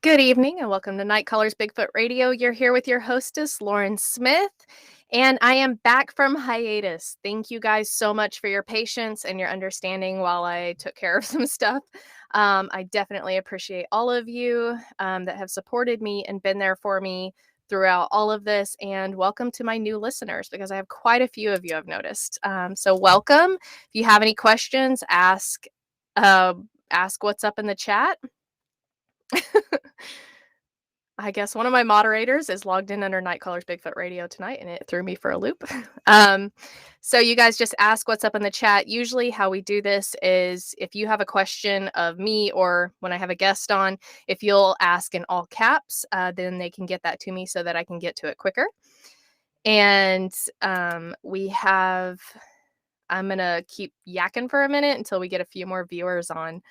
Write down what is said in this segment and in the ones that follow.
Good evening and welcome to Night Callers Bigfoot Radio. You're here with your hostess, Lauren Smith, and I am back from hiatus. Thank you guys so much for your patience and your understanding while I took care of some stuff. I definitely appreciate all of you that have supported me and been there for me throughout all of this. And welcome to my new listeners because I have quite a few of you I've noticed. So welcome. If you have any questions, ask what's up in the chat. I guess one of my moderators is logged in under Night Callers Bigfoot Radio tonight, and it threw me for a loop. So you guys just ask what's up in the chat. Usually how we do this is if you have a question of me or when I have a guest on, if you'll ask in all caps, then they can get that to me so that I can get to it quicker. And I'm going to keep yakking for a minute until we get a few more viewers on.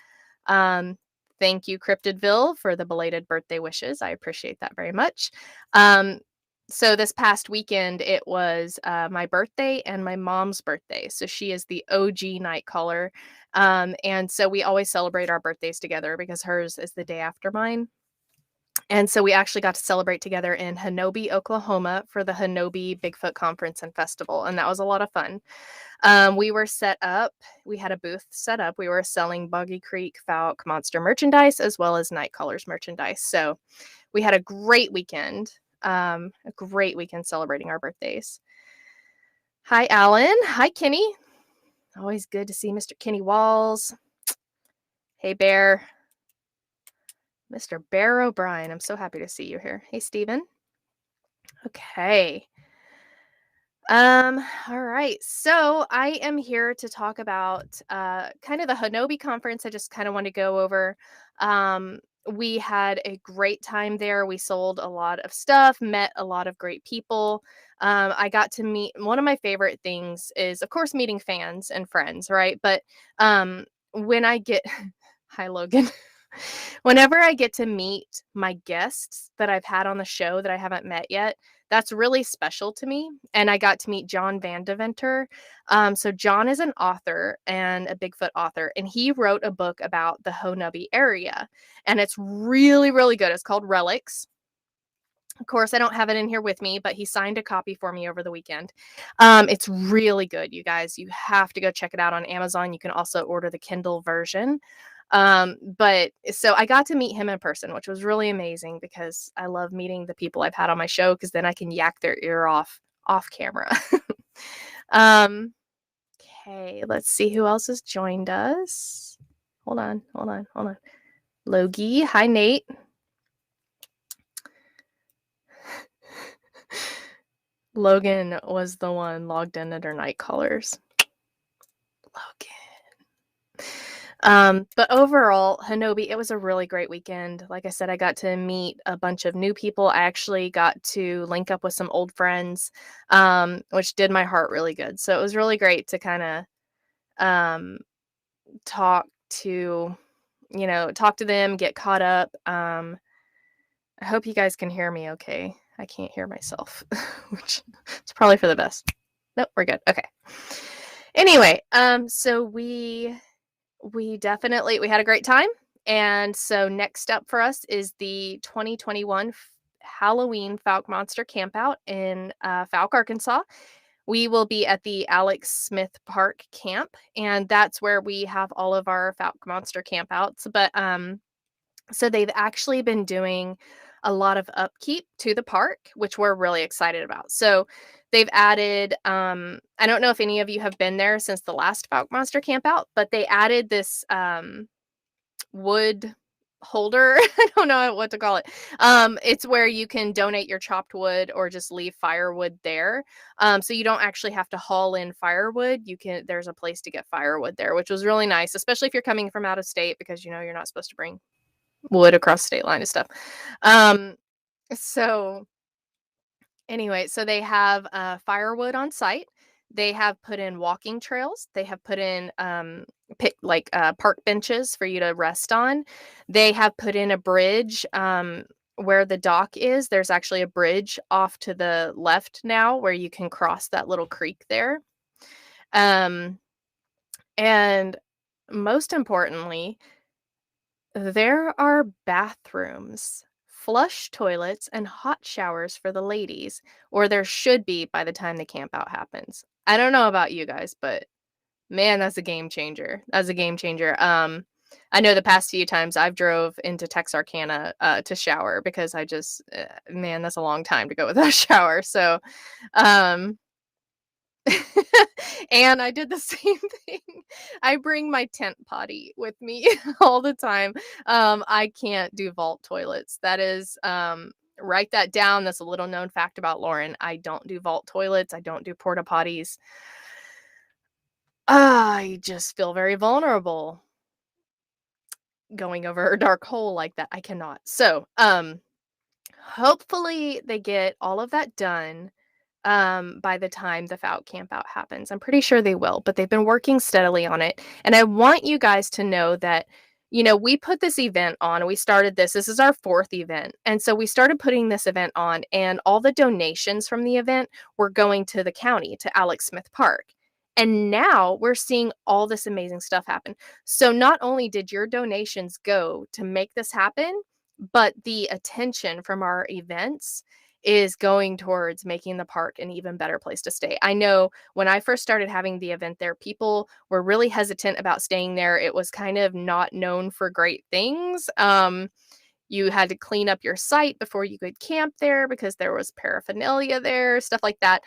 Thank you, Cryptidville, for the belated birthday wishes. I appreciate that very much. So this past weekend, it was my birthday and my mom's birthday. So she is the OG night caller. And so we always celebrate our birthdays together because hers is the day after mine. And so we actually got to celebrate together in Hanobi, Oklahoma for the Hanobi Bigfoot Conference and Festival. And that was a lot of fun. We were set up. We had a booth set up. We were selling Boggy Creek Fouke Monster merchandise as well as Night Callers merchandise. So we had a great weekend. Celebrating our birthdays. Hi, Alan. Hi, Kenny. Always good to see Mr. Kenny Walls. Hey, Bear. Mr. Bear O'Brien. I'm so happy to see you here. Hey, Steven. Okay. All right. So I am here to talk about kind of the Hanobi conference. I just kind of want to go over. We had a great time there. We sold a lot of stuff, met a lot of great people. I got to meet one of my favorite things is, of course, meeting fans and friends, right? But when I get, hi, Logan. Whenever I get to meet my guests that I've had on the show that I haven't met yet, that's really special to me. And I got to meet John Van Deventer. So John is an author and a Bigfoot author, and he wrote a book about the Hanobi area. And it's really, really good. It's called Relics. Of course, I don't have it in here with me, but he signed a copy for me over the weekend. It's really good, you guys. You have to go check it out on Amazon. You can also order the Kindle version. But so I got to meet him in person, which was really amazing because I love meeting the people I've had on my show because then I can yak their ear off camera. Okay, let's see who else has joined us. Hold on. Logie, hi, Nate. Logan was the one logged in under Night Callers. Logan. But overall, Hanobi, it was a really great weekend. Like I said, I got to meet a bunch of new people. I actually got to link up with some old friends, which did my heart really good. So it was really great to kind of talk to them, get caught up. I hope you guys can hear me okay. I can't hear myself, which is probably for the best. Nope, we're good. Okay. Anyway, so we had a great time. And so next up for us is the 2021 Halloween Fouke Monster Campout in Fouke, Arkansas. We will be at the Alex Smith Park Camp, and that's where we have all of our Fouke Monster Campouts. But so they've actually been doing a lot of upkeep to the park, which we're really excited about. So they've added, I don't know if any of you have been there since the last Fouke Monster Campout, but they added this wood holder. I don't know what to call it. It's where you can donate your chopped wood or just leave firewood there. So you don't actually have to haul in firewood. There's a place to get firewood there, which was really nice, especially if you're coming from out of state because you're not supposed to bring wood across the state line and stuff. So anyway, so they have firewood on site. They have put in walking trails. They have put in park benches for you to rest on. They have put in a bridge where the dock is. There's actually a bridge off to the left now where you can cross that little creek there. And most importantly, There are bathrooms, flush toilets, and hot showers for the ladies, or there should be by the time the camp out happens. I don't know about you guys, but man, that's a game changer. That's a game changer. I know the past few times I've drove into Texarkana to shower because I just, man, that's a long time to go without a shower. So, um, and I did the same thing. I bring my tent potty with me all the time. I can't do vault toilets. That is, write that down. That's a little known fact about Lauren. I don't do vault toilets. I don't do porta potties. I just feel very vulnerable going over a dark hole like that. I cannot. So, hopefully they get all of that done by the time the Fouke camp out happens. I'm pretty sure they will, but they've been working steadily on it. And I want you guys to know that, we put this event on. We started this. This is our fourth event. And so we started putting this event on, and all the donations from the event were going to the county, to Alex Smith Park. And now we're seeing all this amazing stuff happen. So not only did your donations go to make this happen, but the attention from our events is going towards making the park an even better place to stay. I know when I first started having the event there, people were really hesitant about staying there. It was kind of not known for great things. You had to clean up your site before you could camp there because there was paraphernalia there, stuff like that.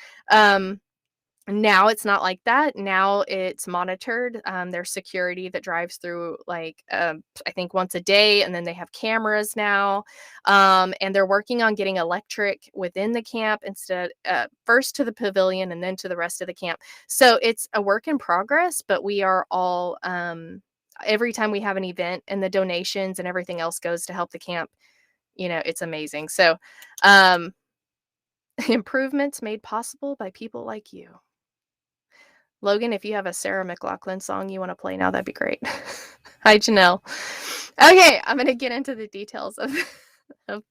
Now it's not like that. Now it's monitored. There's security that drives through, like, I think once a day, and then they have cameras now. And they're working on getting electric within the camp instead, first to the pavilion and then to the rest of the camp. So it's a work in progress, but we are all, every time we have an event and the donations and everything else goes to help the camp, it's amazing. So, improvements made possible by people like you. Logan, if you have a Sarah McLachlan song you want to play now, that'd be great. Hi, Janelle. Okay, I'm going to get into the details of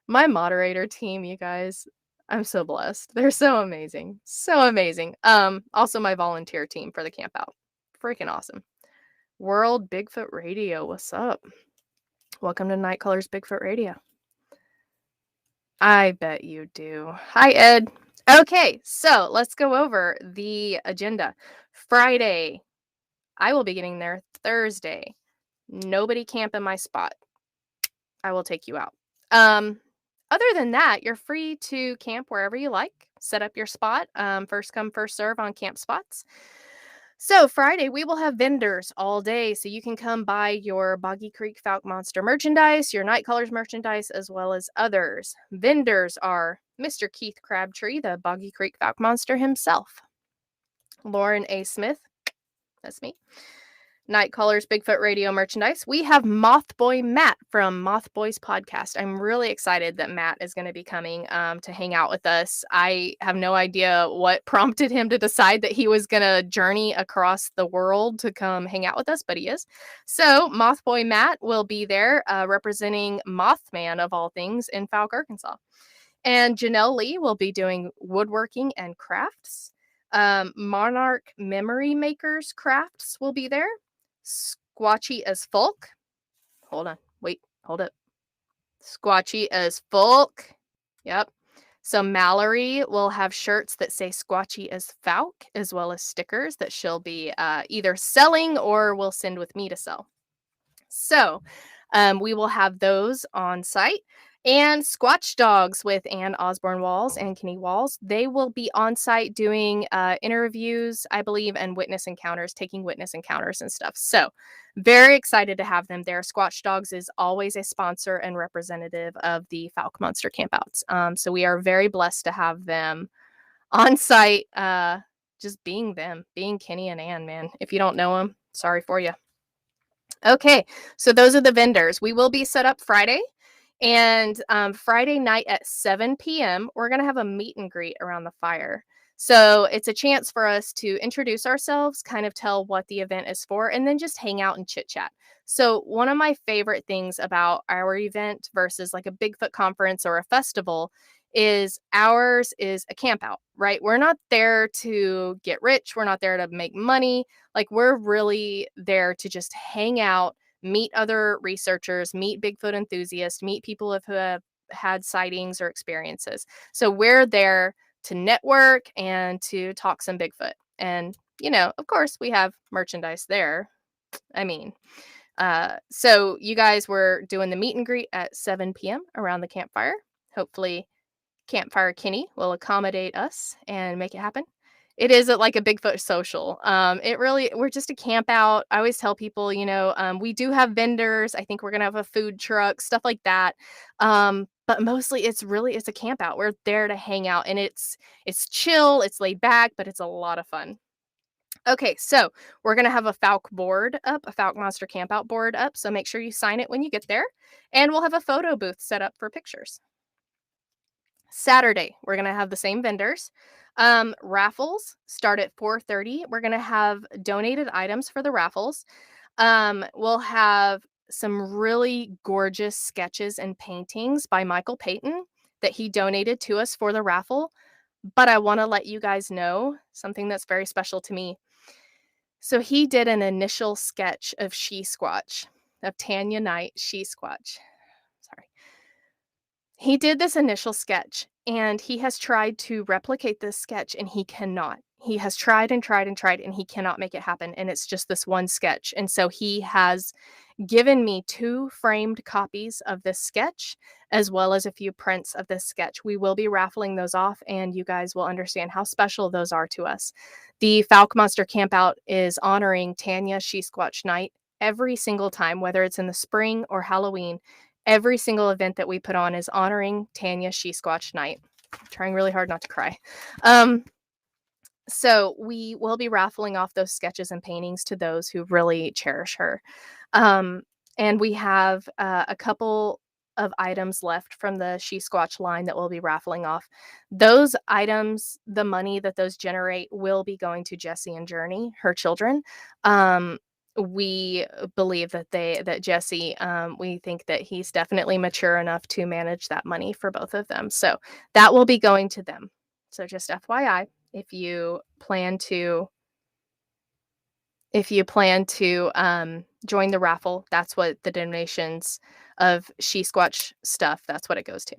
my moderator team, you guys. I'm so blessed. They're so amazing. So amazing. Also my volunteer team for the camp out. Freaking awesome. World Bigfoot Radio, what's up? Welcome to Night Colors Bigfoot Radio. I bet you do. Hi, Ed. Okay, so let's go over the agenda. Friday, I will be getting there. Thursday, nobody camp in my spot. I will take you out. Other than that, you're free to camp wherever you like. Set up your spot. First come, first serve on camp spots. So Friday, we will have vendors all day, so you can come buy your Boggy Creek Fouke Monster merchandise, your Night Colors merchandise, as well as others. Vendors are Mr. Keith Crabtree, the Boggy Creek Fouke Monster himself. Lauren A. Smith, that's me. Night Colors Bigfoot Radio merchandise. We have Mothboy Matt from Mothboy's podcast. I'm really excited that Matt is going to be coming to hang out with us. I have no idea what prompted him to decide that he was going to journey across the world to come hang out with us, but he is. So Mothboy Matt will be there representing Mothman of all things in Fouke, Arkansas. And Janelle Lee will be doing woodworking and crafts. Monarch Memory Makers Crafts will be there. Squatchy as Fouke. Hold on. Wait, hold up. Squatchy as Fouke. Yep. So Mallory will have shirts that say Squatchy as Fouke, as well as stickers that she'll be either selling or will send with me to sell. So we will have those on site. And Squatch Dogs with Ann Osborne Walls and Kenny Walls. They will be on site doing interviews, I believe, and witness encounters, taking witness encounters and stuff. So very excited to have them there. Squatch Dogs is always a sponsor and representative of the Fouke Monster Campouts. So we are very blessed to have them on site, just being them, being Kenny and Ann, man. If you don't know them, sorry for you. Okay, so those are the vendors. We will be set up Friday. And Friday night at 7 p.m., we're going to have a meet and greet around the fire. So it's a chance for us to introduce ourselves, kind of tell what the event is for, and then just hang out and chit chat. So one of my favorite things about our event versus like a Bigfoot conference or a festival is ours is a camp out, right? We're not there to get rich. We're not there to make money. Like, we're really there to just hang out, meet other researchers, meet Bigfoot enthusiasts, meet people who have had sightings or experiences. So we're there to network and to talk some Bigfoot. And, of course, we have merchandise there. I mean, so you guys were doing the meet and greet at 7 p.m. around the campfire. Hopefully, Campfire Kenny will accommodate us and make it happen. It is like a Bigfoot social. We're just a camp out. I always tell people, we do have vendors. I think we're gonna have a food truck, stuff like that. But mostly it's a camp out. We're there to hang out, and it's chill, it's laid back, but it's a lot of fun. Okay, so we're gonna have a Fouke board up, a Fouke Monster Campout board up. So make sure you sign it when you get there, and we'll have a photo booth set up for pictures. Saturday, we're gonna have the same vendors. Raffles start at 4:30. We're gonna have donated items for the raffles. We'll have some really gorgeous sketches and paintings by Michael Payton that he donated to us for the raffle. But I want to let you guys know something that's very special to me. So he did an initial sketch of She Squatch, of Tanya Knight, She Squatch. Sorry. He did this initial sketch, and he has tried to replicate this sketch, and he cannot. He has tried and tried and tried, and he cannot make it happen. And it's just this one sketch. And so he has given me 2 framed copies of this sketch, as well as a few prints of this sketch. We will be raffling those off, and you guys will understand how special those are to us. The Fouke Monster Campout is honoring Tanya She Squatch Night every single time, whether it's in the spring or Halloween. Every single event that we put on is honoring Tanya She Squatch Night. I'm trying really hard not to cry. So we will be raffling off those sketches and paintings to those who really cherish her. And we have a couple of items left from the She Squatch line that we'll be raffling off. Those items, the money that those generate, will be going to Jessie and Journey, her children. We believe that Jesse, we think that he's definitely mature enough to manage that money for both of them. So that will be going to them. So just FYI, if you plan to join the raffle, that's what the donations of She Squatch stuff, that's what it goes to.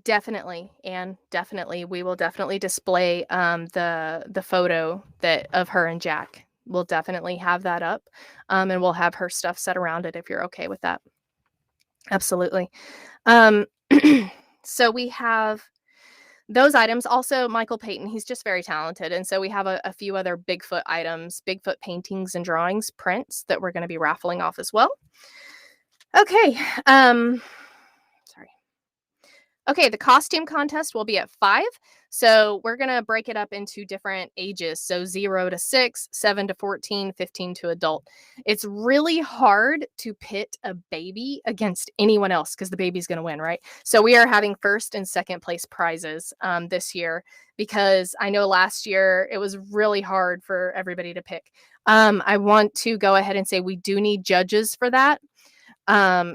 Definitely, and definitely, we will definitely display the photo of her and Jack. We'll definitely have that up, and we'll have her stuff set around it if you're okay with that. Absolutely. So we have those items. Also, Michael Payton, he's just very talented, and so we have a few other Bigfoot items, Bigfoot paintings and drawings, prints that we're going to be raffling off as well. Okay. Sorry. Okay, the costume contest will be at 5. So we're going to break it up into different ages. So 0 to 6, 7 to 14, 15 to adult. It's really hard to pit a baby against anyone else because the baby's going to win, right? So we are having first and second place prizes this year because I know last year it was really hard for everybody to pick. I want to go ahead and say we do need judges for that.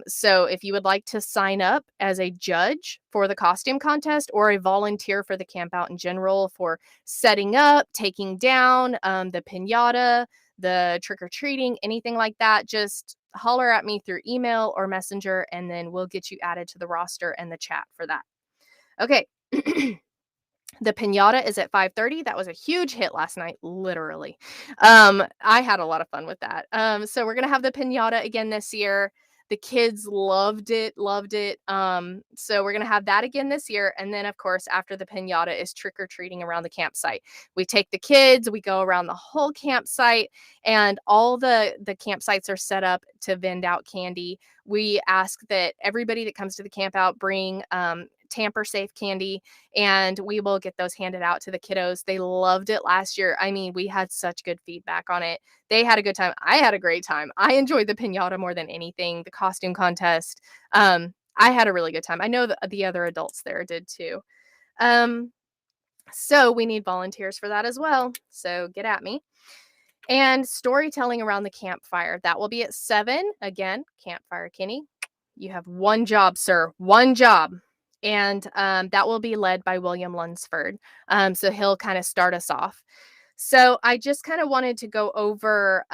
So if you would like to sign up as a judge for the costume contest or a volunteer for the camp out in general for setting up, taking down, the piñata, the trick-or-treating, anything like that, just holler at me through email or messenger, and then we'll get you added to the roster and the chat for that. Okay. The piñata is at 5:30. That was a huge hit last night, literally. I had a lot of fun with that. So we're going to have the piñata again this year. The kids loved it. So we're going to have that again this year. And then, of course, after the piñata is trick-or-treating around the campsite. We take the kids, we go around the whole campsite, and all the campsites are set up to vend out candy. We ask that everybody that comes to the camp out bring tamper safe candy, and we will get those handed out to the kiddos. They loved it last year. I mean, we had such good feedback on it. They had a good time. I had a great time. I enjoyed the piñata more than anything. The costume contest. I had a really good time. I know the other adults there did too. So we need volunteers for that as well. So get at me. And storytelling around the campfire. That will be at 7. Again, Campfire Kenny. You have one job, sir. One job. And that will be led by William Lunsford. So he'll kind of start us off. So I just kind of wanted to go over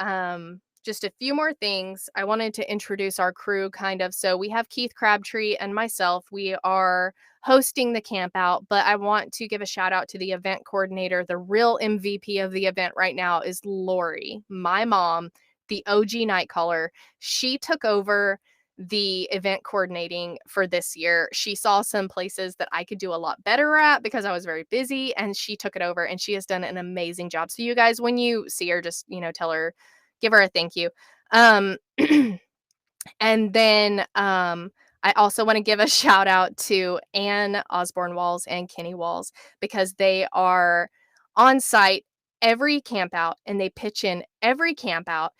just a few more things. I wanted to introduce our crew kind of. So we have Keith Crabtree and myself. We are hosting the camp out, but I want to give a shout out to the event coordinator. The real MVP of the event right now is Lori, my mom, the OG night caller. She took over the event coordinating for this year. She saw some places that I could do a lot better at because I was very busy, and she took it over and she has done an amazing job. So you guys, when you see her, just, tell her, give her a thank you. Um and then I also want to give a shout out to Ann Osborne Walls and Kenny Walls because they are on site every camp out and they pitch in every camp out.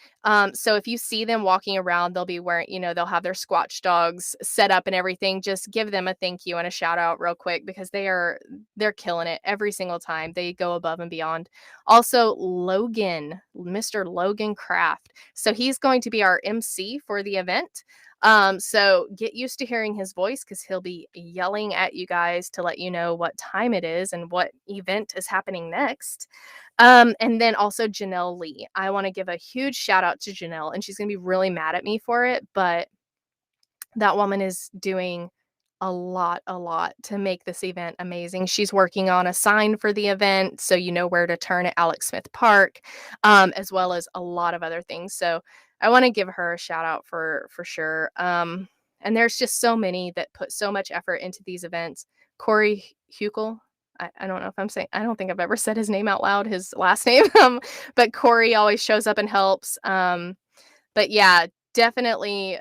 So if you see them walking around, they'll be wearing, they'll have their Squatch dogs set up and everything. Just give them a thank you and a shout out real quick because they're killing it every single time. They go above and beyond. Also, Logan, Mr. Logan Kraft. So he's going to be our MC for the event. So get used to hearing his voice because he'll be yelling at you guys to let you know what time it is and what event is happening next. And then also Janelle Lee. I want to give a huge shout out to Janelle, and she's going to be really mad at me for it, but that woman is doing a lot to make this event amazing. She's working on a sign for the event, so you know where to turn at Alex Smith Park, as well as a lot of other things. So I want to give her a shout out for sure. And there's just so many that put so much effort into these events. Corey Hukel. I don't know if I'm saying, I don't think I've ever said his name out loud, his last name. But Corey always shows up and helps. But yeah, definitely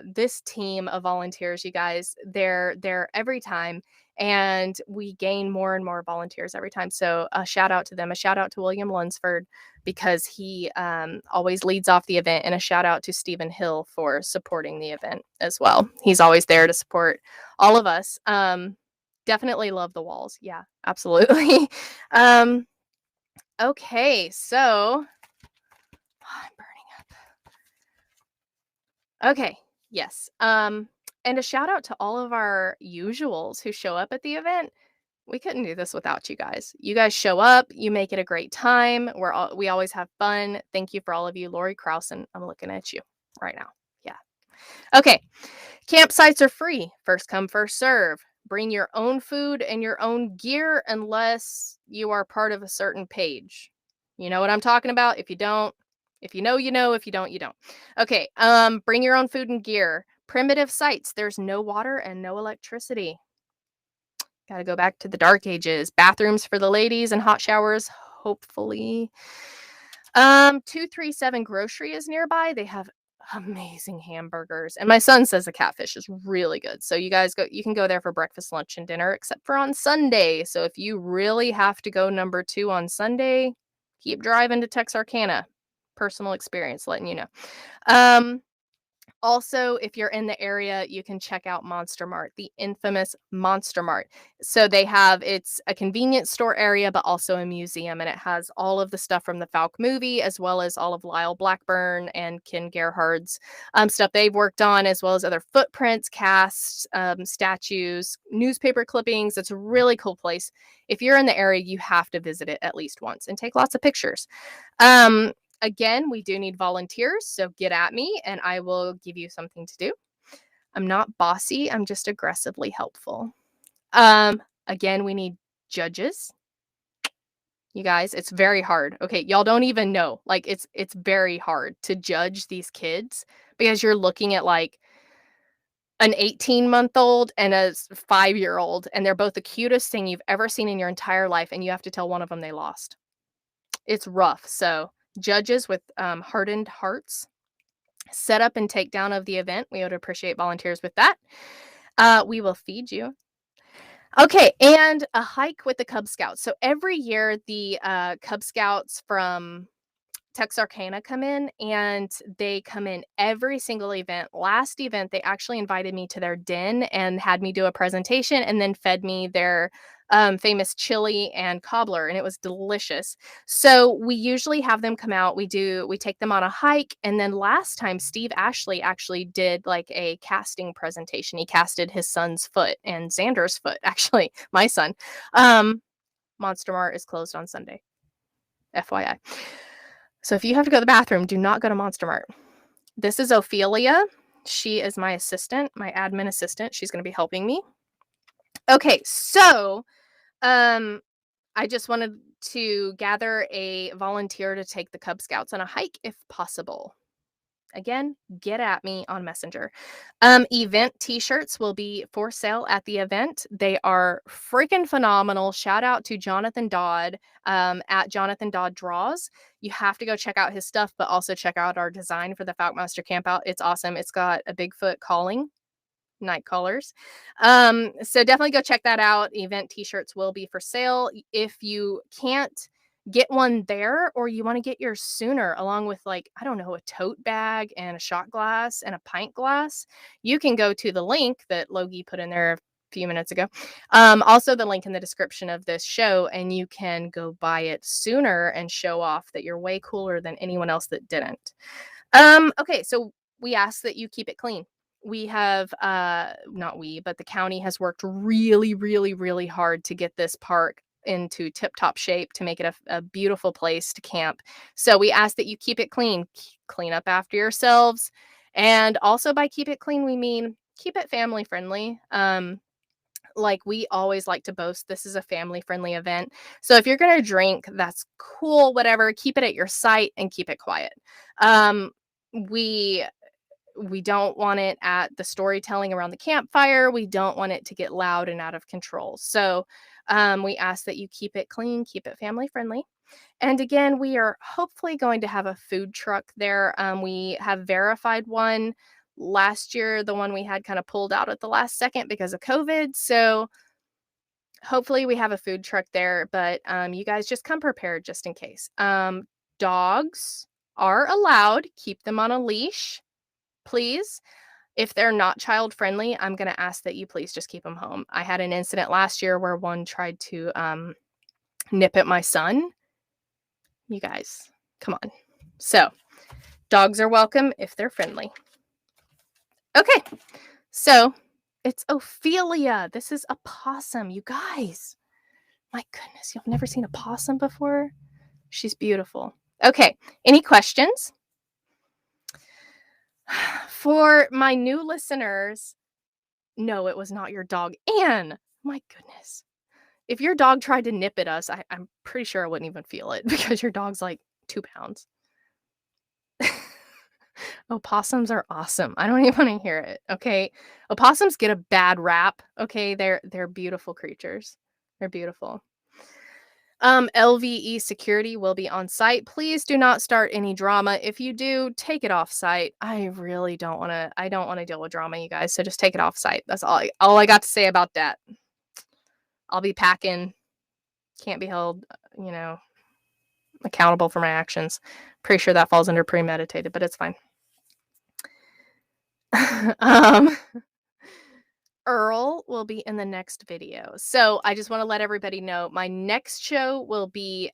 this team of volunteers, you guys, they're there every time, and we gain more and more volunteers every time. So a shout out to them, a shout out to William Lunsford because he always leads off the event, and a shout out to Stephen Hill for supporting the event as well. He's always there to support all of us. Definitely love the walls. Yeah, absolutely. Okay, so I'm burning up. Okay. Yes. And a shout out to all of our usuals who show up at the event. We couldn't do this without you guys. You guys show up, you make it a great time. We always have fun. Thank you for all of you. Lori Krausen, I'm looking at you right now. Yeah. Okay. Campsites are free. First come, first serve. Bring your own food and your own gear unless you are part of a certain page. You know what I'm talking about? If you don't, if you know, you know. If you don't, you don't. Okay. Bring your own food and gear. Primitive sites. There's no water and no electricity. Gotta go back to the dark ages. Bathrooms for the ladies and hot showers, hopefully. 237 Grocery is nearby. They have amazing hamburgers. And my son says the catfish is really good. So you can go there for breakfast, lunch, and dinner, except for on Sunday. So if you really have to go number 2 on Sunday, keep driving to Texarkana. Personal experience letting you know. Also, if you're in the area, you can check out Monster Mart, the infamous Monster Mart. So it's a convenience store area, but also a museum, and it has all of the stuff from the Fouke movie, as well as all of Lyle Blackburn and Ken Gerhard's stuff they've worked on, as well as other footprints, casts, statues, newspaper clippings. It's a really cool place. If you're in the area, you have to visit it at least once and take lots of pictures. Again, we do need volunteers, so get at me and I will give you something to do. I'm not bossy, I'm just aggressively helpful. Again, we need judges. You guys, it's very hard. Okay, y'all don't even know. Like it's very hard to judge these kids because you're looking at like an 18-month-old and a 5-year-old, and they're both the cutest thing you've ever seen in your entire life, and you have to tell one of them they lost. It's rough. So judges with hardened hearts, setup and takedown of the event. We would appreciate volunteers with that. We will feed you. Okay, and a hike with the Cub Scouts. So every year, the Cub Scouts from Texarkana come in, and they come in every single event. Last event, they actually invited me to their den and had me do a presentation and then fed me their famous chili and cobbler, and it was delicious. So we usually have them come out. We take them on a hike, and then last time Steve Ashley actually did like a casting presentation. He casted his son's foot and Xander's foot, actually, my son. Monster Mart is closed on Sunday. FYI. So if you have to go to the bathroom, do not go to Monster Mart. This is Ophelia. She is my assistant, my admin assistant. She's going to be helping me. Okay, so I just wanted to gather a volunteer to take the Cub Scouts on a hike if possible. Again, get at me on Messenger. Event t-shirts will be for sale at the event. They are freaking phenomenal. Shout out to Jonathan Dodd at Jonathan Dodd Draws. You have to go check out his stuff, but also check out our design for the Fouke Monster Campout. It's awesome. It's got a Bigfoot calling. Night callers. So definitely go check that out. Event t-shirts will be for sale. If you can't get one there, or you want to get yours sooner, along with, like, I don't know, a tote bag and a shot glass and a pint glass, you can go to the link that Logie put in there a few minutes ago. Also the link in the description of this show, and you can go buy it sooner and show off that you're way cooler than anyone else that didn't. Okay, so we ask that you keep it clean. We have not we, but the county has worked really, really, really hard to get this park into tip-top shape, to make it a beautiful place to camp. So we ask that you keep it clean, clean up after yourselves. And also, by keep it clean, we mean keep it family friendly. Like we always like to boast, this is a family friendly event. So if you're going to drink, that's cool, whatever, keep it at your site and keep it quiet. We don't want it at the storytelling around the campfire. We don't want it to get loud and out of control. So we ask that you keep it clean, keep it family friendly. And again, we are hopefully going to have a food truck there. We have verified one. Last year, the one we had kind of pulled out at the last second because of COVID. So hopefully we have a food truck there, but you guys just come prepared just in case. Dogs are allowed. Keep them on a leash, please. If they're not child friendly, I'm going to ask that you please just keep them home. I had an incident last year where one tried to nip at my son. You guys, come on. So dogs are welcome if they're friendly. Okay, so it's Ophelia. This is a possum, you guys. My goodness, you've never seen a possum before? She's beautiful. Okay, any questions? For my new listeners, no, it was not your dog. Anne, my goodness. If your dog tried to nip at us, I'm pretty sure I wouldn't even feel it because your dog's like 2 pounds. Opossums are awesome. I don't even want to hear it. Okay. Opossums get a bad rap. Okay. They're beautiful creatures. They're beautiful. LVE security will be on site. Please do not start any drama. If you do, take it off site. I really don't want to deal with drama, you guys. So just take it off site. That's all I got to say about that. I'll be packing. Can't be held, accountable for my actions. Pretty sure that falls under premeditated, but it's fine. Earl will be in the next video. So I just want to let everybody know my next show will be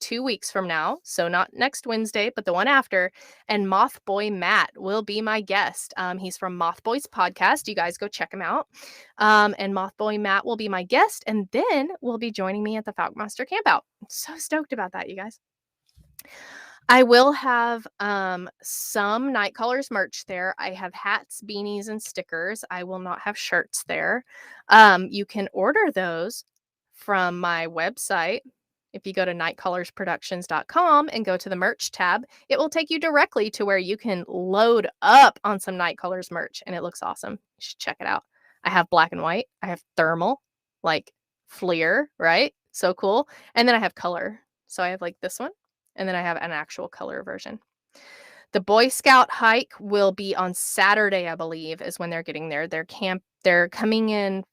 2 weeks from now. So not next Wednesday, but the one after. And Mothboy Matt will be my guest. He's from Mothboy's podcast. You guys go check him out. And Mothboy Matt will be my guest, and then will be joining me at the Fouke Monster Campout. I'm so stoked about that, you guys. I will have some Night Callers merch there. I have hats, beanies, and stickers. I will not have shirts there. You can order those from my website. If you go to nightcallersproductions.com and go to the merch tab, it will take you directly to where you can load up on some Night Callers merch, and it looks awesome. You should check it out. I have black and white. I have thermal, like Fleer, right? So cool. And then I have color. So I have like this one. And then I have an actual color version. The Boy Scout hike will be on Saturday, I believe, is when they're getting there. They're coming in.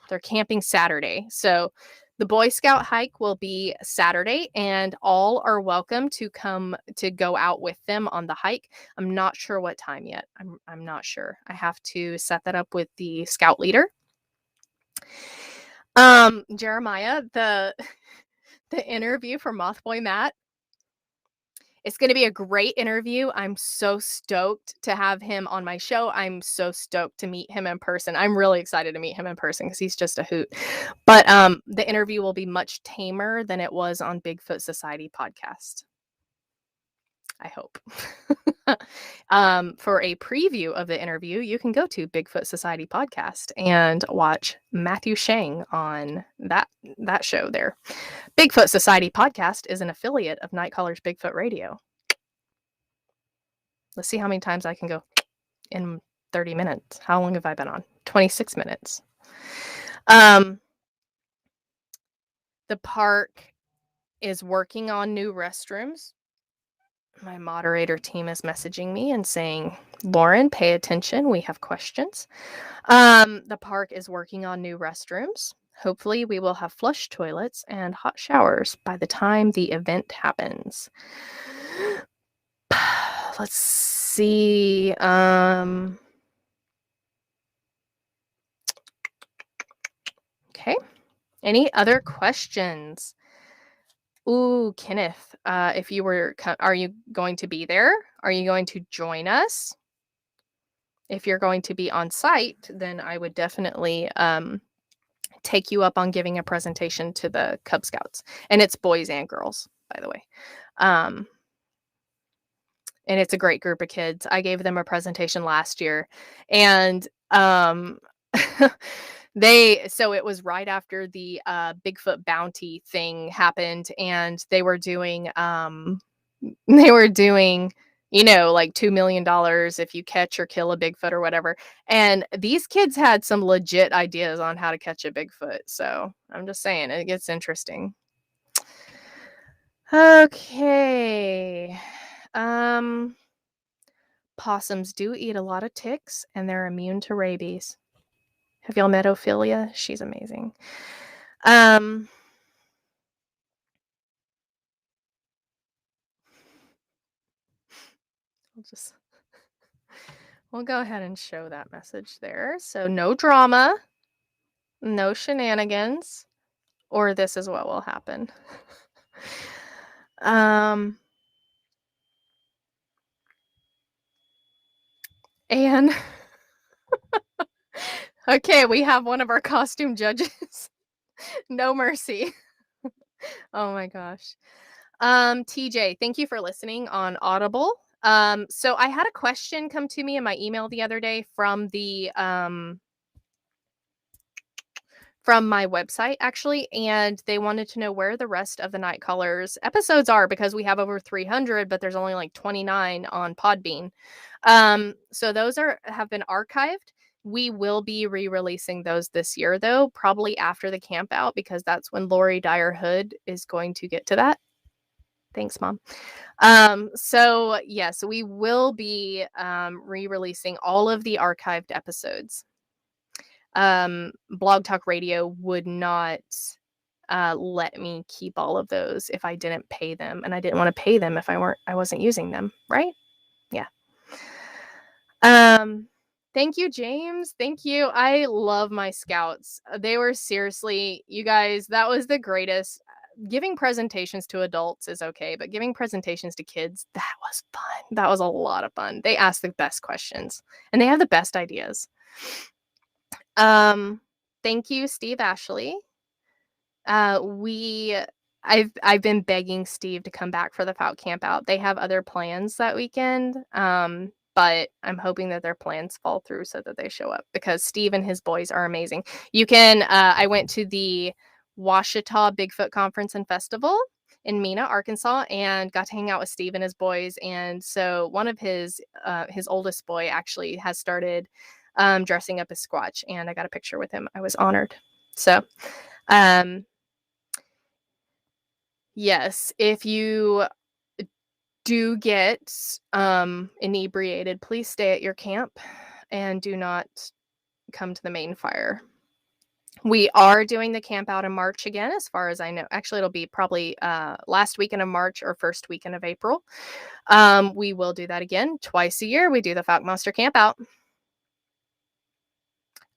They're camping Saturday. So the Boy Scout hike will be Saturday, and all are welcome to come to go out with them on the hike. I'm not sure what time yet. I'm not sure. I have to set that up with the scout leader. Jeremiah, the interview for Mothboy Matt, It's gonna be a great interview. I'm so stoked to have him on my show. I'm so stoked to meet him in person. I'm really excited to meet him in person because he's just a hoot. But, the interview will be much tamer than it was on Bigfoot Society podcast. I hope. For a preview of the interview, you can go to Bigfoot Society podcast and watch Matthew Shang on that show there. Bigfoot Society podcast is an affiliate of Nightcaller's Bigfoot Radio. Let's see how many times I can go in 30 minutes. How long have I been on? 26 minutes. The park is working on new restrooms. My moderator team is messaging me and saying, Lauren, pay attention. We have questions. The park is working on new restrooms. Hopefully, we will have flush toilets and hot showers by the time the event happens. Let's see. Okay. Any other questions? Ooh, Kenneth, if you were, are you going to be there? Are you going to join us? If you're going to be on site, then I would definitely take you up on giving a presentation to the Cub Scouts. And it's boys and girls, by the way. And it's a great group of kids. I gave them a presentation last year. And so it was right after the Bigfoot bounty thing happened, and they were doing like $2 million if you catch or kill a Bigfoot or whatever. And these kids had some legit ideas on how to catch a Bigfoot. So I'm just saying, it gets interesting. Okay. Possums do eat a lot of ticks, and they're immune to rabies. Have y'all met Ophelia? She's amazing. We'll go ahead and show that message there. So no drama, no shenanigans, or this is what will happen. And okay, we have one of our costume judges. No mercy. Oh my gosh. TJ, thank you for listening on Audible. So I had a question come to me in my email the other day from the from my website, actually, and they wanted to know where the rest of the Night Callers episodes are, because we have over 300, but there's only like 29 on Podbean. So those have been archived. We will be re-releasing those this year, though, probably after the camp out, because that's when Lori Dyer Hood is going to get to that. Thanks, Mom. So yes, we will be re-releasing all of the archived episodes. Blog Talk Radio would not let me keep all of those if I didn't pay them, and I didn't want to pay them if I wasn't using them, right? Yeah. Thank you, James. Thank you. I love my scouts. They were seriously, you guys, that was the greatest. Giving presentations to adults is okay, but giving presentations to kids, that was fun. That was a lot of fun. They asked the best questions, and they have the best ideas. Thank you, Steve Ashley. I've been begging Steve to come back for the Fouke Campout. They have other plans that weekend, but I'm hoping that their plans fall through so that they show up, because Steve and his boys are amazing. You can, I went to the Washita Bigfoot Conference and Festival in Mena, Arkansas, and got to hang out with Steve and his boys. And so one of his oldest boy actually has started dressing up as Squatch, and I got a picture with him. I was honored. So, yes, if you do get inebriated, please stay at your camp and do not come to the main fire. We are doing the camp out in March again, as far as I know. Actually, it'll be probably last weekend of March or first weekend of April. We will do that again. Twice a year, we do the Fouke Monster Campout.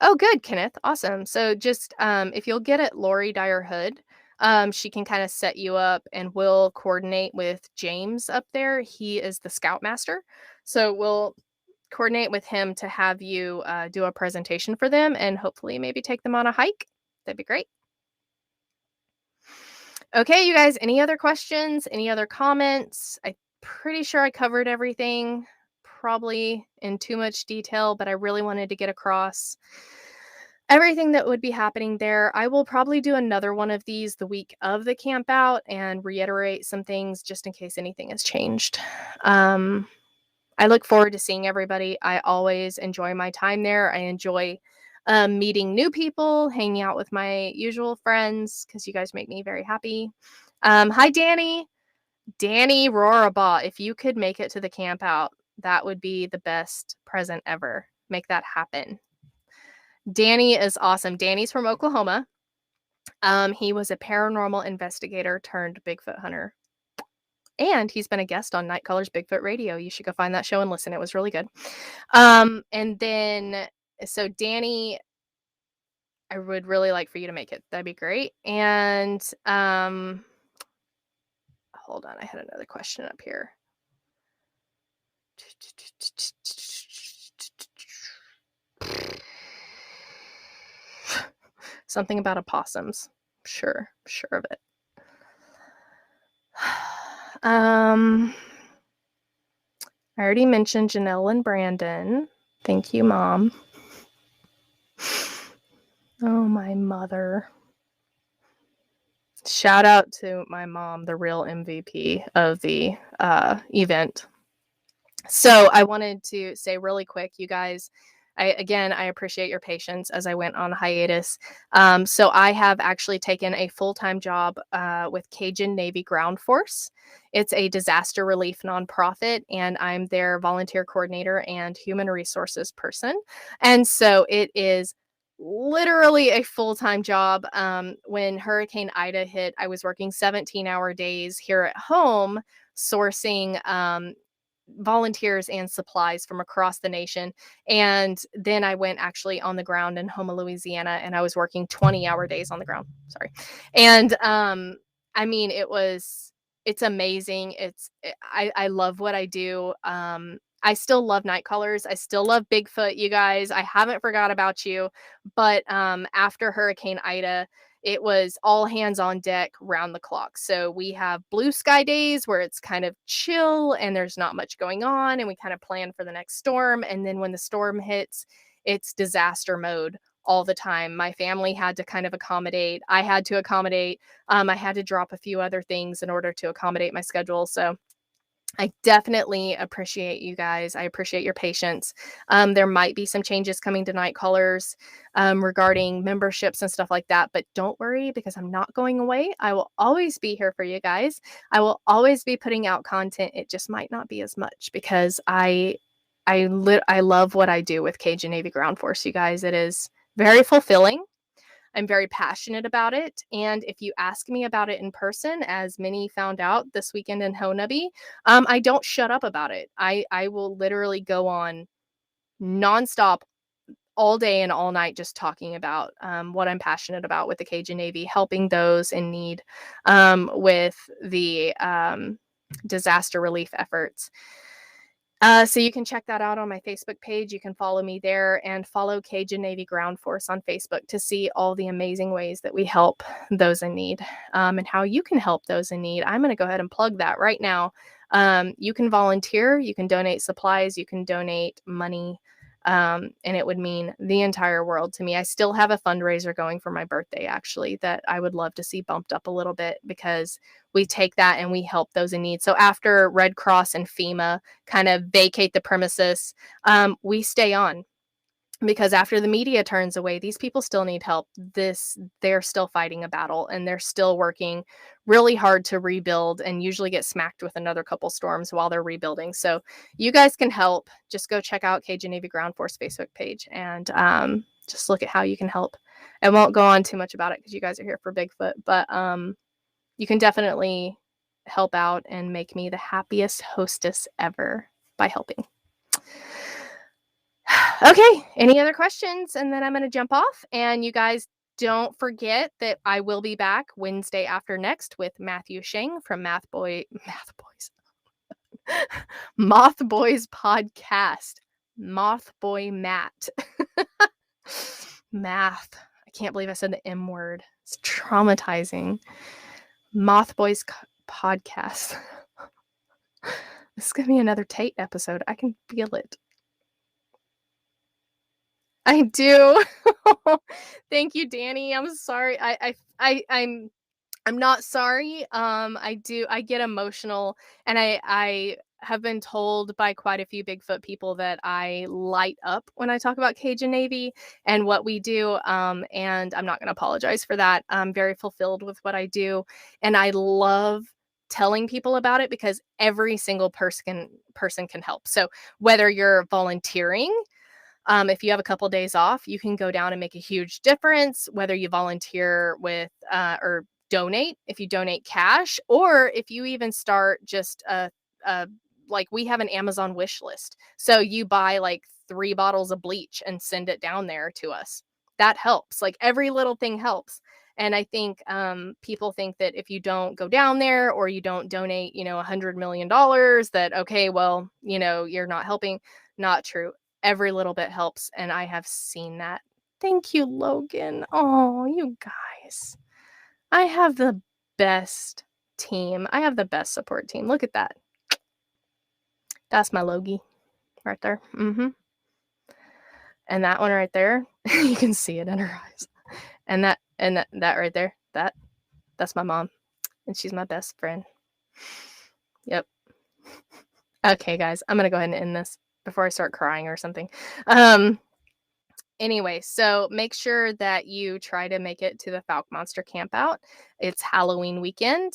Oh, good, Kenneth. Awesome. So just if you'll get at Lori Dyer Hood, she can kind of set you up, and we'll coordinate with James up there. He is the scoutmaster. So we'll coordinate with him to have you do a presentation for them and hopefully maybe take them on a hike. That'd be great. Okay, you guys, any other questions? Any other comments? I'm pretty sure I covered everything, probably in too much detail, but I really wanted to get across everything that would be happening there. I will probably do another one of these the week of the camp out and reiterate some things just in case anything has changed. I look forward to seeing everybody. I always enjoy my time there. I enjoy meeting new people, hanging out with my usual friends because you guys make me very happy. Hi, Danny. Danny Rorabaugh. If you could make it to the camp out, that would be the best present ever. Make that happen. Danny is awesome. Danny's from Oklahoma. He was a paranormal investigator turned Bigfoot hunter. And he's been a guest on Night Colors Bigfoot Radio. You should go find that show and listen. It was really good. And then, so Danny, I would really like for you to make it. That'd be great. And hold on, I had another question up here. Something about opossums. Sure of it. I already mentioned Janelle and Brandon. Thank you, Mom. Oh, my mother. Shout out to my mom, the real MVP of the event. So I wanted to say really quick, you guys, I appreciate your patience as I went on hiatus. So I have actually taken a full-time job with Cajun Navy Ground Force. It's a disaster relief nonprofit, and I'm their volunteer coordinator and human resources person. And so it is literally a full-time job. When Hurricane Ida hit, I was working 17-hour days here at home, sourcing volunteers and supplies from across the nation. And then I went actually on the ground in Houma, Louisiana, and I was working 20-hour days on the ground. Sorry. And I mean, it's amazing. I love what I do. I still love Night Colors. I still love Bigfoot, you guys. I haven't forgot about you. But after Hurricane Ida, it was all hands on deck round the clock. So we have blue sky days where it's kind of chill and there's not much going on, and we kind of plan for the next storm. And then when the storm hits, it's disaster mode all the time. My family had to kind of accommodate. I had to accommodate. I had to drop a few other things in order to accommodate my schedule. So I definitely appreciate you guys. I appreciate your patience. There might be some changes coming to Night Colors regarding memberships and stuff like that, but don't worry because I'm not going away. I will always be here for you guys. I will always be putting out content. It just might not be as much because I love what I do with Cajun Navy Ground Force, you guys. It is very fulfilling. I'm very passionate about it. And if you ask me about it in person, as many found out this weekend in Honabi, I don't shut up about it. I will literally go on nonstop all day and all night just talking about what I'm passionate about with the Cajun Navy, helping those in need with the disaster relief efforts. So you can check that out on my Facebook page. You can follow me there and follow Cajun Navy Ground Force on Facebook to see all the amazing ways that we help those in need and how you can help those in need. I'm going to go ahead and plug that right now. You can volunteer, you can donate supplies, you can donate money, and it would mean the entire world to me. I still have a fundraiser going for my birthday, actually, that I would love to see bumped up a little bit because we take that and we help those in need. So after Red Cross and FEMA kind of vacate the premises, we stay on. Because after the media turns away, these people still need help. They're still fighting a battle and they're still working really hard to rebuild and usually get smacked with another couple storms while they're rebuilding. So you guys can help. Just go check out Cajun Navy Ground Force Facebook page and just look at how you can help. I won't go on too much about it because you guys are here for Bigfoot, but you can definitely help out and make me the happiest hostess ever by helping. Okay, any other questions? And then I'm going to jump off and you guys don't forget that I will be back Wednesday after next with Matthew Sheng from Math Boys Moth Boys podcast. Moth Boy Matt. Math. I can't believe I said the M word. It's traumatizing. Moth Boys podcast. This is gonna be another Tate episode. I can feel it. I do. Thank you, Danny. I'm sorry. I'm not sorry. I get emotional, and I have been told by quite a few Bigfoot people that I light up when I talk about Cajun Navy and what we do. And I'm not going to apologize for that. I'm very fulfilled with what I do, and I love telling people about it because every single person can help. So whether you're volunteering, if you have a couple days off, you can go down and make a huge difference, whether you volunteer with or donate, if you donate cash, or if you even start just like we have an Amazon wish list. So you buy like 3 bottles of bleach and send it down there to us. That helps. Like every little thing helps. And I think people think that if you don't go down there or you don't donate, $100 million, that, okay, well, you're not helping. Not true. Every little bit helps. And I have seen that. Thank you, Logan. Oh, you guys. I have the best team. I have the best support team. Look at that. That's my Logie right there. And that one right there, you can see it in her eyes. And that right there, that's my mom. And she's my best friend. Yep. Okay, guys, I'm going to go ahead and end this before I start crying or something. Anyway, so make sure that you try to make it to the Fouke Monster Campout. It's Halloween weekend.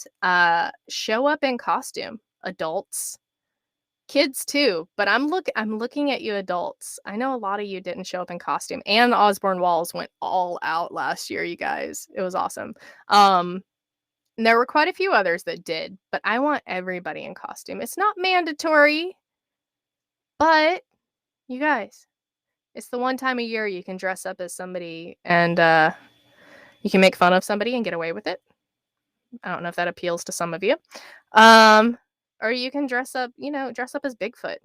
Show up in costume, adults, kids too. But I'm looking at you adults. I know a lot of you didn't show up in costume. And Osborne Walls went all out last year, you guys. It was awesome. And there were quite a few others that did, but I want everybody in costume. It's not mandatory, but you guys, it's the one time a year you can dress up as somebody and you can make fun of somebody and get away with it. I don't know if that appeals to some of you. Or you can dress up as Bigfoot.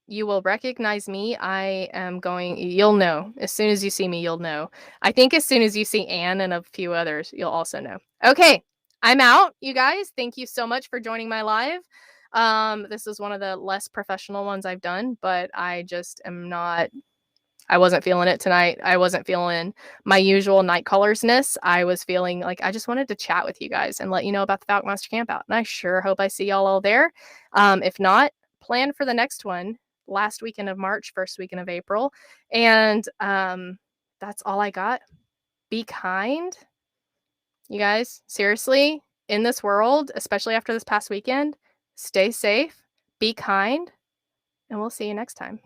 You will recognize me. You'll know. As soon as you see me, you'll know. I think as soon as you see Anne and a few others, you'll also know. Okay, I'm out, you guys. Thank you so much for joining my live. This is one of the less professional ones I've done, but I wasn't feeling it tonight. I wasn't feeling my usual night colorsness. I was feeling like I just wanted to chat with you guys and let you know about the Fouke Monster Campout. And I sure hope I see y'all all there. If not, plan for the next one. Last weekend of March, first weekend of April. And that's all I got. Be kind. You guys, seriously, in this world, especially after this past weekend, stay safe, be kind, and we'll see you next time.